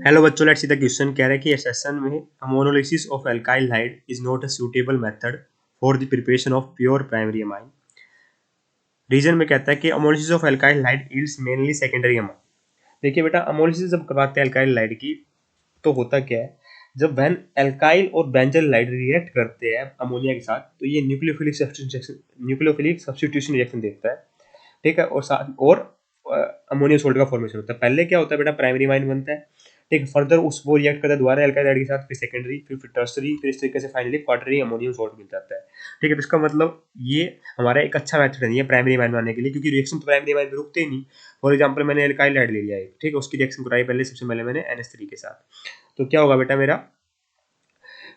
Hello बच्चों, let's see the question. कह रहा है कि सेशन में ammonolysis of alkyl halide is not a suitable method for the preparation of pure primary amine. Reason में कहता है कि ammonolysis of alkyl halide yields mainly secondary amine. देखिए बेटा, अमोनोलिसिस जब करवाते हैं अल्काइल हाइड की तो होता क्या है, जब व्हेन अल्काइल और बेंजल हाइड रिएक्ट करते हैं अमोनिया के साथ तो ये न्यूक्लियोफिलिक सब्स्टिट्यूशन रिएक्शन देता है। ठीक है, और साथ और अमोनियम सोल्ट का फॉर्मेशन होता है। पहले क्या होता है बेटा, प्राइमरी अमाइन बनता है। ठीक है, फर्दर उस वो रिएक्ट करता है दोबारा अल्काइल हाइड के साथ, फिर सेकेंडरी, फिर टर्सरी, फिर इस तरीके से फाइनली क्वार्टरी अमोनियम सोल्ट मिल जाता है। ठीक है, तो इसका मतलब ये हमारा एक अच्छा मेथड नहीं है प्राइमरी अमाइन बनाने के लिए, क्योंकि रिएक्शन तो प्राइमरी अमाइन में रुकते ही नहीं। फॉर एग्जाम्पल मैंने अल्काइल हाइड ले लिया है, ठीक है, उसकी रिएक्शन कराई पहले, सबसे पहले मैंने NH3 के साथ, तो क्या होगा बेटा, मेरा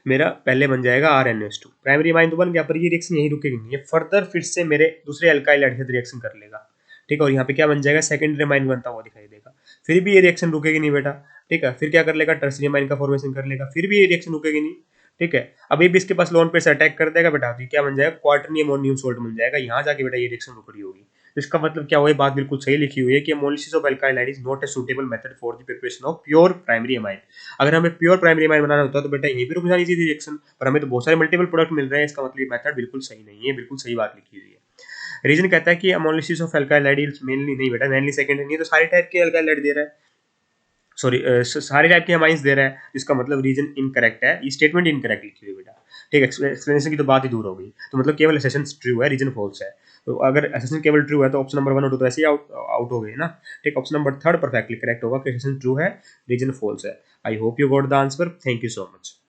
मेरा पहले बन जाएगा RnOH2। प्राइमरी अमाइन तो बन गया, पर ये रिएक्शन यही रुकेगी नहीं, ये फर्दर फिर से मेरे दूसरे अल्काइल हाइड के साथ रिएक्शन कर लेगा। ठीक है, और यहाँ पे क्या बन जाएगा, सेकेंडरी अमाइन बनता हुआ दिखाई देगा। फिर भी ये रिएक्शन रुकेगी नहीं बेटा। ठीक है, फिर क्या कर लेगा, टर्सरी अमाइन का फॉर्मेशन कर लेगा, फिर भी ये रिएक्शन रुकेगी नहीं। ठीक है, अभी भी इसके पास लोन पे से अटैक कर देगा बेटा, तो क्या बन जाएगा, क्वार्टरनी अमोनियम सोल्ट बन जाएगा। यहाँ जाके बेटा ये रिएक्शन रुक रही होगी। तो इसका मतलब क्या हुआ, ये बात बिल्कुल सही लिखी हुई है कि ammonolysis of alkyl halide is not a suitable method for the preparation of pure primary amine. अगर हमें प्योर प्राइमरी अमाइन बनाना होता तो बेटा यहीं पे रुक जानी चाहिए रिएक्शन, पर हमें तो बहुत सारे मल्टीपल प्रोडक्ट मिल रहे हैं। इसका मतलब ये मेथड बिल्कुल सही नहीं है, बिल्कुल सही बात लिखी हुई है। रीजन कहता है कि ammonolysis of alkyl hide mainly नहीं बेटा, मेनली सेकेंडरी नहीं है, तो सारे टाइप के अल्काइल हाइड दे रहा है, सॉरी सारे टाइप के अमाइंस दे रहा है। इसका मतलब रीजन इनकरेक्ट है, ये स्टेटमेंट इनकरेक्ट लिखी हुई बेटा। ठीक है, एक्सप्लेनेशन की तो बात ही दूर हो गई, तो मतलब केवल एसेशन ट्रू है, रीजन फॉल्स है। तो अगर एसेशन केवल ट्रू है तो ऑप्शन नंबर 1 और 2 तो ऐसे ही आउट हो गए ना। ठीक, ऑप्शन नंबर 3 परफेक्टली करेक्ट होगा कि एसेशन ट्रू है, रीजन फॉल्स है। I hope you got the answer. Thank you so much.